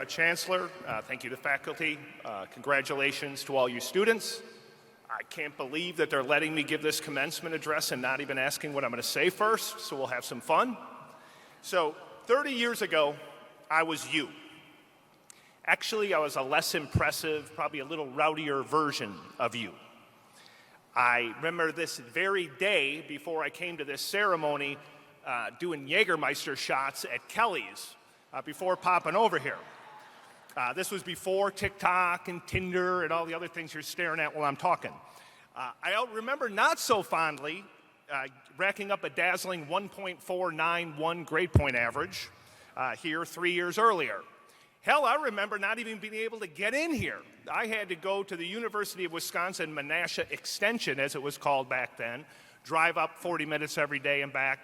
Chancellor. Thank you to faculty. Congratulations to all you students. I can't believe that they're letting me give this commencement address and not even asking what I'm going to say first, so we'll have some fun. So, 30 years ago, I was you. Actually, I was a less impressive, probably a little rowdier version of you. I remember this very day before I came to this ceremony doing Jägermeister shots at Kelly's before popping over here. This was before TikTok and Tinder and all the other things you're staring at while I'm talking. I remember not so fondly racking up a dazzling 1.491 grade point average here 3 years earlier. Hell, I remember not even being able to get in here. I had to go to the University of Wisconsin-Menasha Extension, as it was called back then, drive up 40 minutes every day and back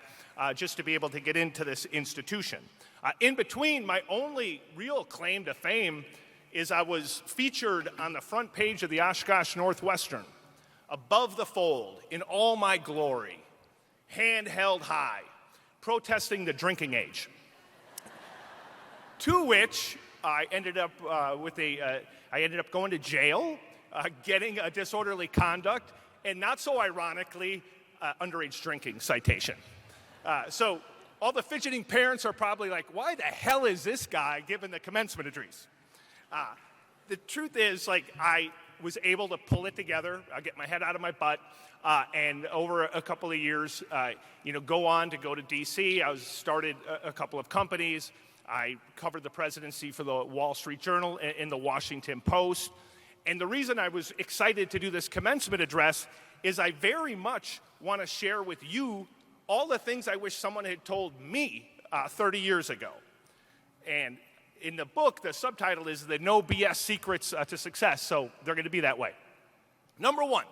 just to be able to get into this institution. In between, my only real claim to fame is I was featured on the front page of the Oshkosh Northwestern, above the fold, in all my glory, hand held high, protesting the drinking age. To which I ended up going to jail, getting a disorderly conduct, and not so ironically, underage drinking citation. So all the fidgeting parents are probably like, why the hell is this guy giving the commencement address? The truth is, I was able to pull it together, get my head out of my butt, and over a couple of years, go on to go to D.C. I started a couple of companies. I covered the presidency for the Wall Street Journal and the Washington Post. And the reason I was excited to do this commencement address is I very much want to share with you all the things I wish someone had told me 30 years ago. And in the book, the subtitle is The No BS Secrets to Success, so they're going to be that way. Number one,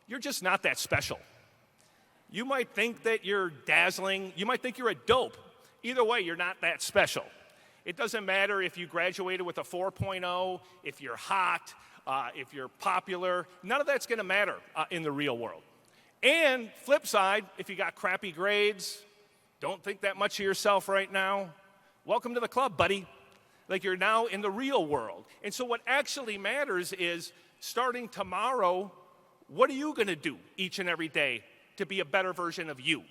you're just not that special. You might think that you're dazzling. You might think you're a dope. Either way, you're not that special. It doesn't matter if you graduated with a 4.0, if you're hot, if you're popular. None of that's going to matter in the real world. And flip side, if you got crappy grades, don't think that much of yourself right now, welcome to the club, buddy. You're now in the real world. And so what actually matters is, starting tomorrow, what are you going to do each and every day to be a better version of you?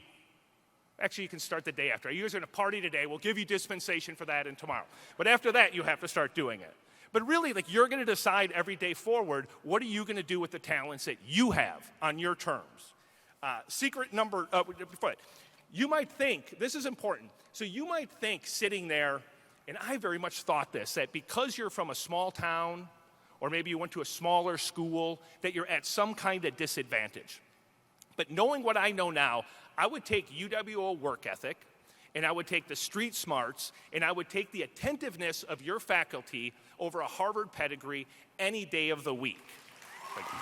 Actually, you can start the day after. You guys are going to party today. We'll give you dispensation for that and tomorrow. But after that, you have to start doing it. But really, you're going to decide every day forward, what are you going to do with the talents that you have on your terms? Secret number, before that, you might think, this is important, so you might think sitting there, and I very much thought this, that because you're from a small town, or maybe you went to a smaller school, that you're at some kind of disadvantage. But knowing what I know now, I would take UWO work ethic, and I would take the street smarts, and I would take the attentiveness of your faculty over a Harvard pedigree any day of the week. Thank you.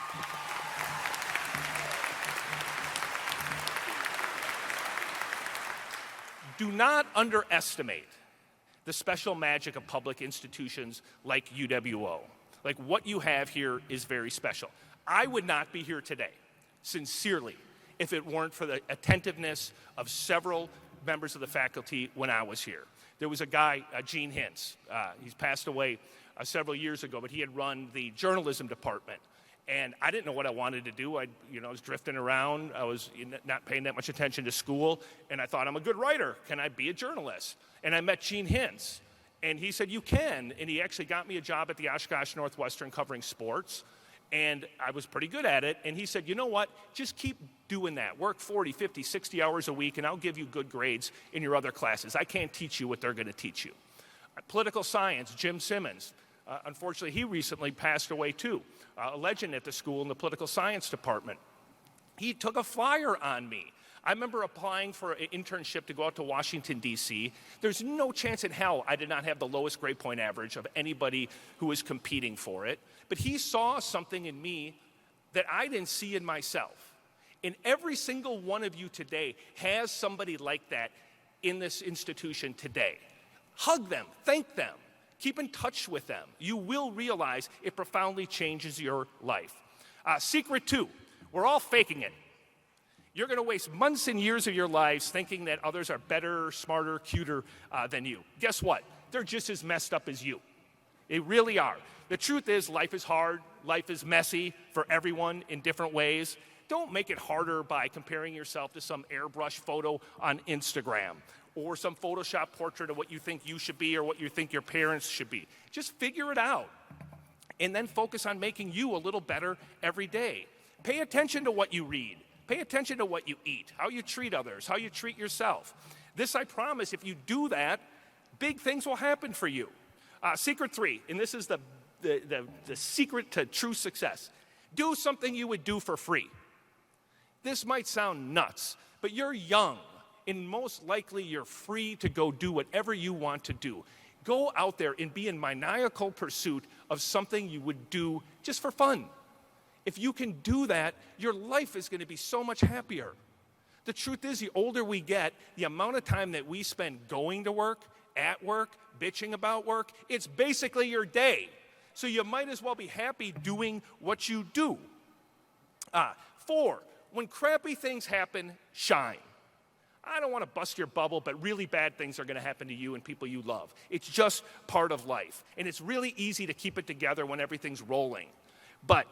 Do not underestimate the special magic of public institutions like UWO. What you have here is very special. I would not be here today, sincerely, if it weren't for the attentiveness of several members of the faculty when I was here. There was a guy, Gene Hintz. He's passed away several years ago, but he had run the journalism department. And I didn't know what I wanted to do. I was drifting around. I was not paying that much attention to school. And I thought, I'm a good writer. Can I be a journalist? And I met Gene Hintz. And he said, you can. And he actually got me a job at the Oshkosh Northwestern covering sports. And I was pretty good at it. And he said, you know what? Just keep doing that. Work 40, 50, 60 hours a week, and I'll give you good grades in your other classes. I can't teach you what they're going to teach you. Political science, Jim Simmons. Unfortunately, he recently passed away, too. A legend at the school in the political science department. He took a flyer on me. I remember applying for an internship to go out to Washington, D.C. There's no chance in hell I did not have the lowest grade point average of anybody who was competing for it. But he saw something in me that I didn't see in myself. And every single one of you today has somebody like that in this institution today. Hug them, thank them, keep in touch with them. You will realize it profoundly changes your life. Secret two, we're all faking it. You're going to waste months and years of your lives thinking that others are better, smarter, cuter than you. Guess what? they're just as messed up as you. They really are. The truth is, life is hard. Life is messy for everyone in different ways. Don't make it harder by comparing yourself to some airbrush photo on Instagram or some Photoshop portrait of what you think you should be or what you think your parents should be. Just figure it out and then focus on making you a little better every day. Pay attention to what you read. Pay attention to what you eat, how you treat others, how you treat yourself. This, I promise, if you do that, big things will happen for you. Secret 3, and this is the secret to true success. Do something you would do for free. This might sound nuts, but you're young, and most likely you're free to go do whatever you want to do. Go out there and be in maniacal pursuit of something you would do just for fun. If you can do that, your life is going to be so much happier. The truth is, the older we get, the amount of time that we spend going to work, at work, bitching about work, it's basically your day. So you might as well be happy doing what you do. 4, when crappy things happen, shine. I don't want to bust your bubble, but really bad things are going to happen to you and people you love. It's just part of life. And it's really easy to keep it together when everything's rolling. But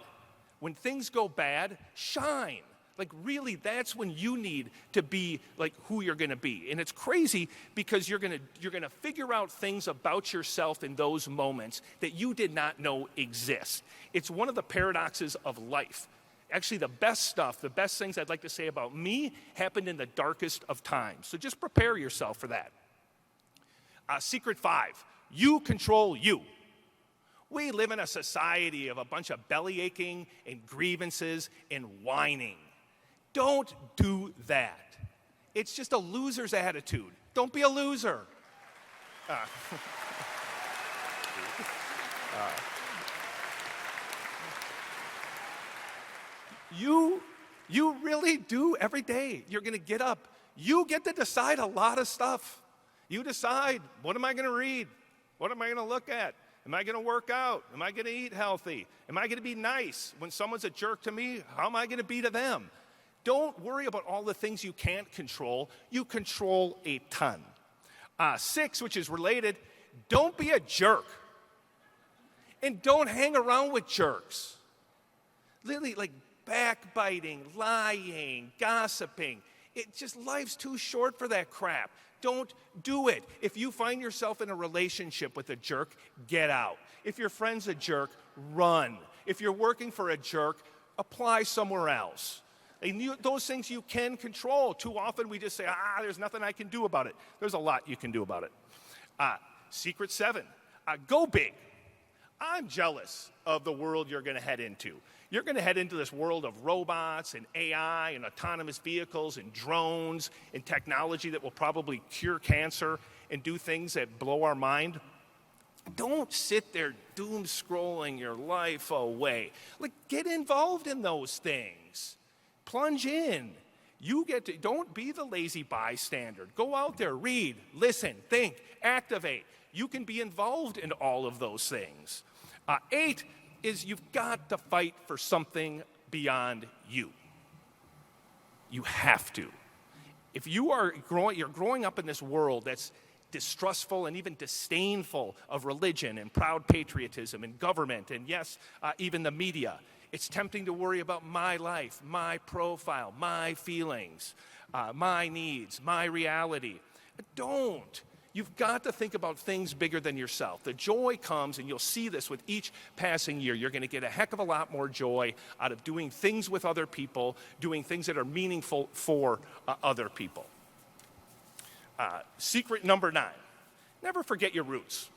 when things go bad, shine. Like really, that's when you need to be like who you're going to be. And it's crazy because you're going to figure out things about yourself in those moments that you did not know exist. It's one of the paradoxes of life. Actually, the best stuff, the best things I'd like to say about me happened in the darkest of times. So just prepare yourself for that. Secret 5, you control you. We live in a society of a bunch of belly aching and grievances and whining. Don't do that. It's just a loser's attitude. Don't be a loser. You really do every day. You're going to get up. You get to decide a lot of stuff. You decide, what am I going to read? What am I going to look at? Am I going to work out? Am I going to eat healthy? Am I going to be nice? When someone's a jerk to me, how am I going to be to them? Don't worry about all the things you can't control. You control a ton. 6, which is related, don't be a jerk. And don't hang around with jerks. Literally, like backbiting, lying, gossiping. Life's too short for that crap. Don't do it. If you find yourself in a relationship with a jerk, get out. If your friend's a jerk, run. If you're working for a jerk, apply somewhere else. Those things you can control. Too often we just say, there's nothing I can do about it. There's a lot you can do about it. Secret 7, go big. I'm jealous of the world you're going to head into. You're going to head into this world of robots and AI and autonomous vehicles and drones and technology that will probably cure cancer and do things that blow our mind. Don't sit there doom scrolling your life away. Get involved in those things. Plunge in. Don't be the lazy bystander. Go out there, read, listen, think, activate. You can be involved in all of those things. 8 is you've got to fight for something beyond you. You have to. If you're growing up in this world that's distrustful and even disdainful of religion and proud patriotism and government and yes, even the media, it's tempting to worry about my life, my profile, my feelings, my needs, my reality. Don't. You've got to think about things bigger than yourself. The joy comes, and you'll see this with each passing year. You're going to get a heck of a lot more joy out of doing things with other people, doing things that are meaningful for other people. Secret number 9, never forget your roots.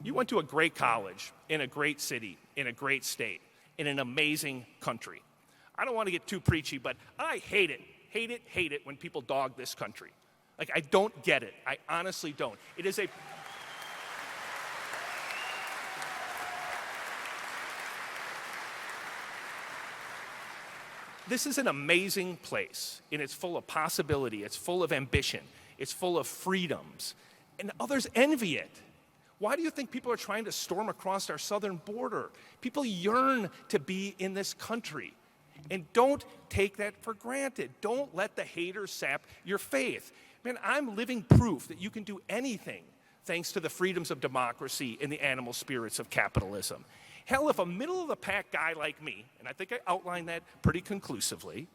You went to a great college, in a great city, in a great state, in an amazing country. I don't want to get too preachy, but I hate it when people dog this country. I don't get it. I honestly don't. It is This is an amazing place, and it's full of possibility. It's full of ambition. It's full of freedoms, and others envy it. Why do you think people are trying to storm across our southern border? People yearn to be in this country, and don't take that for granted. Don't let the haters sap your faith. Man, I'm living proof that you can do anything thanks to the freedoms of democracy and the animal spirits of capitalism. Hell, if a middle-of-the-pack guy like me, and I think I outlined that pretty conclusively,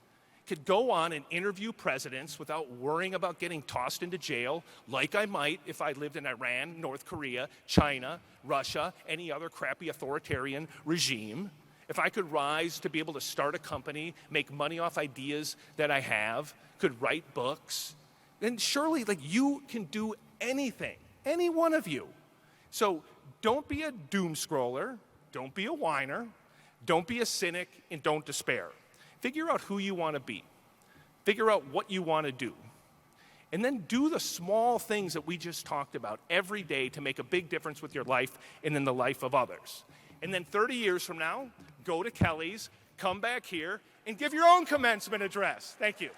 could go on and interview presidents without worrying about getting tossed into jail, like I might if I lived in Iran, North Korea, China, Russia, any other crappy authoritarian regime, if I could rise to be able to start a company, make money off ideas that I have, could write books, then surely you can do anything, any one of you. So don't be a doom scroller, don't be a whiner, don't be a cynic, and don't despair. Figure out who you want to be. Figure out what you want to do. And then do the small things that we just talked about every day to make a big difference with your life and in the life of others. And then 30 years from now, go to Kelly's, come back here, and give your own commencement address. Thank you.